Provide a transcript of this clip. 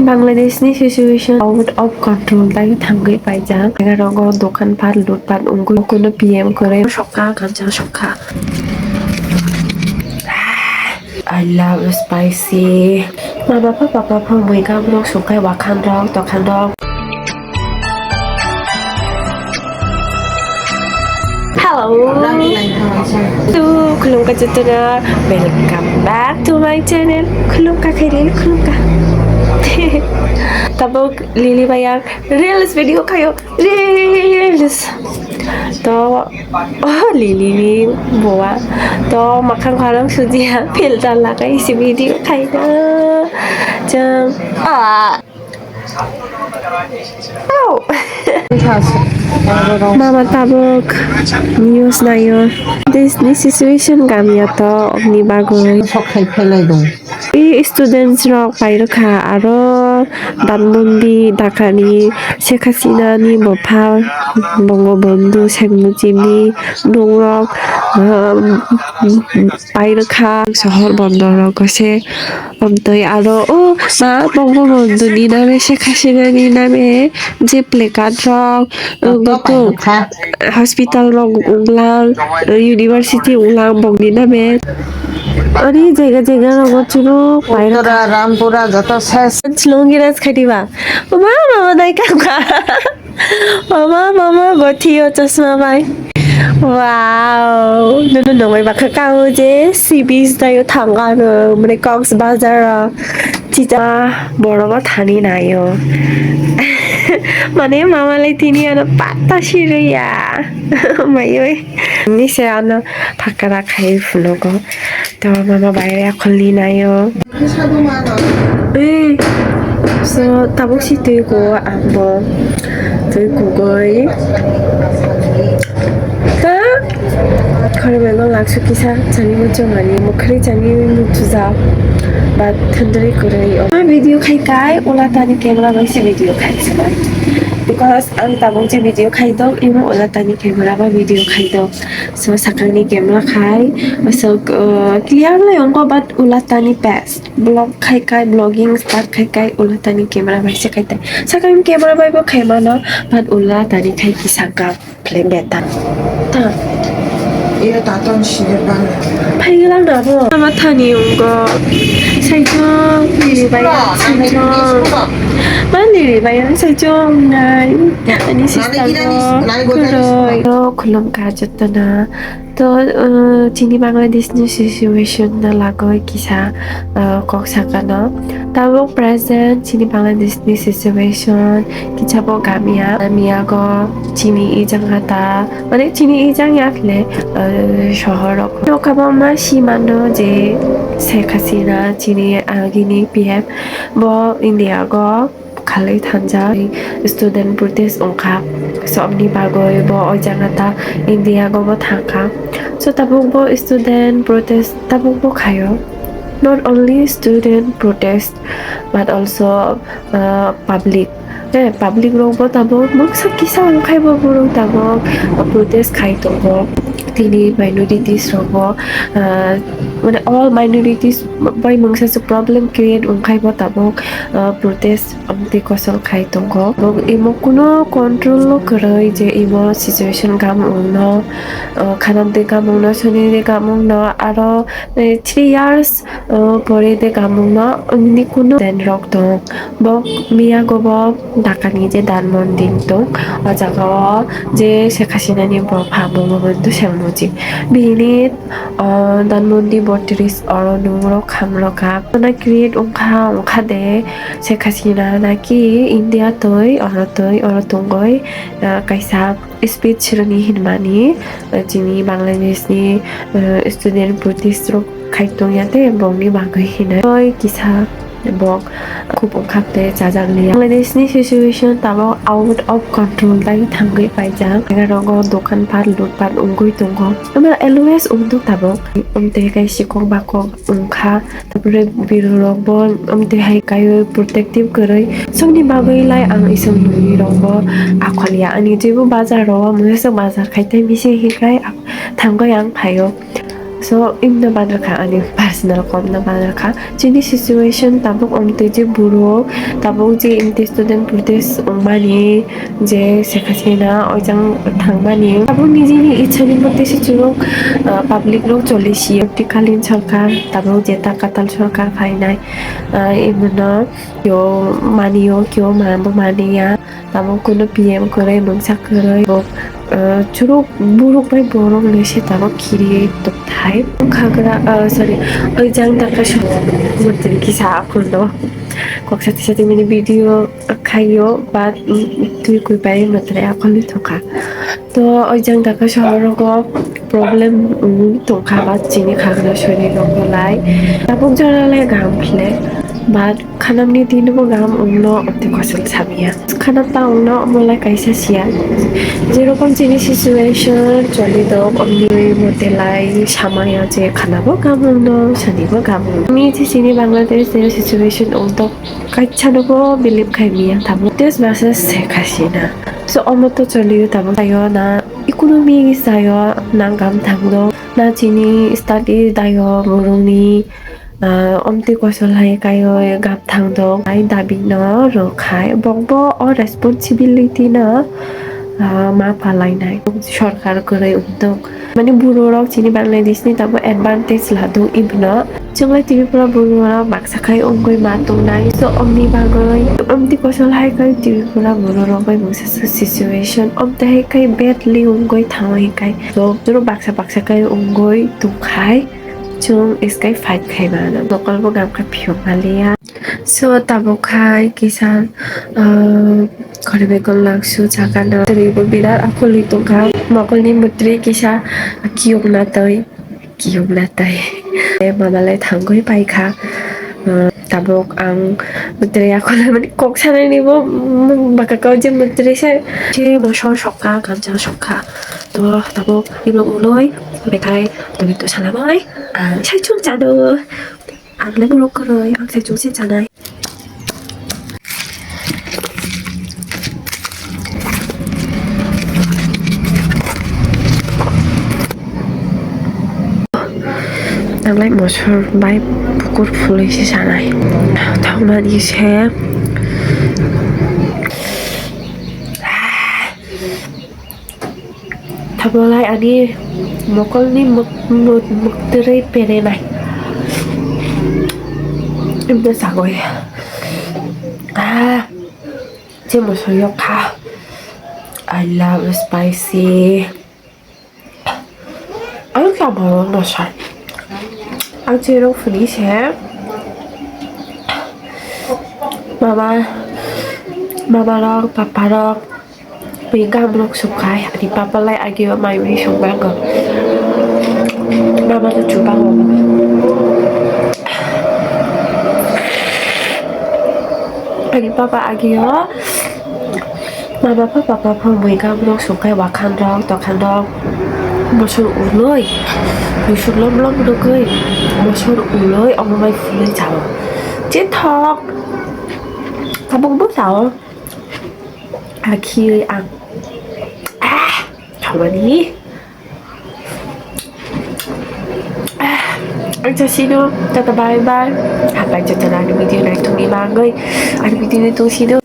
Bangladeshni situation out of control dai thangai paijak rogo dokanpat lutpat ungkul kuno PM kore shoka ganja shoka. I love spicy. Mama papa moi gam rok shokai wakan rok tokan rok. Hello. Kulung ka jutuna. Welcome back to my channel. Kulung ka khairil kulung ka. Tabok Lily bayar reels video kayo reels to Lily ni bawa to makan kharang suji ha filter lagai si video khai na jam Mama tabok news na yo this situation kami ato ni bagoy সকাল ফেলাই দো এই students rock পাইরখা আরো দানমন্দি ডাকানি শেখ হাসিনানি বফা বঙ্গবন্ধু শেখ মুজিবনি নংরক পাইরখা শহর বন্দর গছে অন্তই আরো মা বঙ্গবন্ধুনি নামে শেখ হাসিনানি নামে যে প্লেকার্ড রক গত হসপিটাল রক উংলাং ইউনিভার্সিটি উংলাং বংনি নামে আরে জায়গা রগচুরো উত্তরা রামপুরা যত শেষ লঙ্গিরাজ খাটিবা মামা নাই কাকা মামা গঠিও চশমা by Wow, no may makakaw je si beach tayo thangano মানে কক্সবাজার চিতা বড় থানি নাইও মানে মামালাই তিনি আনো পাতা সিরিয়া মাইওই নিসে আনো ফাঁকা খাই ফুলগো তো মামা বাইরে খুললি নাইও এই so tabok si tuy ko ambo tuy ko goy Kalau memang langsung kisah cani macam mana, mukri cani mutu zap, bat thendri kurai. Video kai ulah tani kamera masih video kai semai. Because ang tabung je video kai dong, imo ulah tani kamera ba video kai dong. So sekarang ni kamera kai, so clear lah yang kau bat ulah tani best. Blog kai blogging start kai ulah tani kamera masih kai tay. Sekarang kamera ba ibu kai mana, bat ulah tani kai kisah gap play betan. Tak. 이래 다던 시계방 파이랑 나보 마타니 온거 살짝 리리바야 살짝 리리바야 살짝 나이 아니 시스타고 그래 굴럼 가졌더나 또 지니 방글라데시 시츄에이션 na lagoy kisa kok sakano tabo present chini Bangladesh situation kichabo gamia go chini ijang hata মানে chini ijang yakle শহরক নকাবামা সীমানো যে শেখ হাসিনা চিনি আগিনি PM ব India গ খালি থানজা student protest ওংখা সবনি বাগৈ ব অজানাতা India গ ব থাকা সো তাবুক ব স্টুডেন্ট প্রোটেস্ট তাবুক ব খায়ো not only student protest but also public public rog bo tabok moksa kisa ongkhai bo burung tabok protest khai tongo tini minorities rogo মানে all minorities by mangsa su problem create ongkhai bo tabok protest amte kosol khai tongo bog imo kuno control lo korai je imo situation gam ongno khanam de gam ongno soni de gam ongno aro 3 years pore de gam ongno ni kuno den rok tong bog miya go bo ডাকানি যে দানমন্দির তো অজাগা যে শেখ হাসিনা নি বঙ্গবন্ধু শেখ মুজিব বিনিত দানমন্দির বত্রিশ অরনুর খামরকা না create ওংখা দে শেখ হাসিনা নাকি India তৈ অরতঙ্গই কাইসা speech ছিলনি হিনমানি যিনি বাংলাদেশনি student প্রতিস্ত্রক খাইতং ইয়াতে বংনি বাগৈ হিনাই কিসা bok খুব খাপতে চাজাগলিয়া বাংলাদেশনি situation Tabo out of control তাই থাঙ্গৈ পাইজাং রগ দোকান পাট লুটপাট উঙ্গুই দङ আমরা এলওএস উন্দু তাবো আমতে গাই সিকক বাকক উংখা তারপরে বিরু রব আমতে হাই গাই প্রটেক্টিভ কरै समनि बागैलाय आं इसम नुई रंग आखलिया आनि जेबो बाजार र मुसे बाजार खाइथाय बिसे हिगाय थांगै आं फायो so im na banaka ani personal kom na banaka chini situation tabuk omte je buro tabuk je imte student purtes mani je sekhasina ojang thangmani tabuk nijini ichhani motte se churuk public rok চলেছি টিকালীন সরকার তারপর যেটা কাতাল সরকার ফাইনাই এমন কেউ মানিও কেউ মানিয়া তারপর কোনো PM করে মংসা করে চুরুক বুরুক বাই বরং লেসে তারপর খিরিয়ে তো থাই খাগরা সরি ওই জাং টাকা সব মধ্যে কি সা করলো কক সাথে সাথে মানে ভিডিও খাইও বা তুই কই পাই মাত্র এখন থকা তো ওই জাং টাকা শহর problem tongkha ba chini khagna shori rongolai tabuk jaralai gam phle ba khanamni dinubo gam ungno opte kosel sabia khanam ta ungno molai kaisa sia যেরকম chini situation choli do omni motelai samaya je khanabo gam ungno sanibo gam mi je chini bangladesh der situation ungdo kaichanobo believe khaimia tabuk des versus Sheikh Hasina so omoto choli tabuk ayo na economy sayo nangam thangdo na chini study dayo moroni omti kosol hai kayo gap thangdo ai dabi no ro khai bongbo or responsibility na মা পালাই নাই সরকার করে উদ্যোগ মানে বুড়োরাও চিনি বাংলাদেশনি তারপর advantage Ladu ইবনা जोंलाय टिभिफोरा बुरुरा बाक्साखाय अंगय मा दंनाय सो अमनि बागै अमति कसल हायखाय टिभिफोरा बुरुरा बाय मोनसे सिचुएशन अमते हायखाय बेडलि अंगय थांनायखाय सो जुरो बाक्साखाय अंगय दंखाय जों इसखाय फाइट खायमाना नकलबो गामखा फियमालिया सो ताबखाय किसान घरे बेगल लांसु जागाना तरिबो बिराद आखलि दंखा मकलनि मुद्रि किसा कियमना तै माबालाय थांगय पाइखा tabuk ang mutri ako naman kok sanay nibo makakaw dyan mutri siya motion shoka kanjang shoka to tabuk ibang uloy bekay dito sa lamay siya chung jano ang nagulog ko roy ang siya chung siya janay Nanglai motor bai pukur fulai si sanai. Thangna di se. Thabolai ani mokol ni muktere pere nai. Imde sagoy. Je motor yok ha. I love spicy. Ano kaya mo na siya? Ang chirong Felicia mama rong papa rong bigam rong sukai di papa lai agi wa mai wi sung bang mama tu cuba mama agi papa agi wa mama papa bigam rong sukai wa kan rong to kan rong mosul uloi mosul lom được ơi mosul uloi ông mai fulai chào chết thọc thà bông bút sao khi ăn chào bạn đi anh chào xin chào bye bye bạn cho anh video này tụi mình mang ơi anh video này tôi xin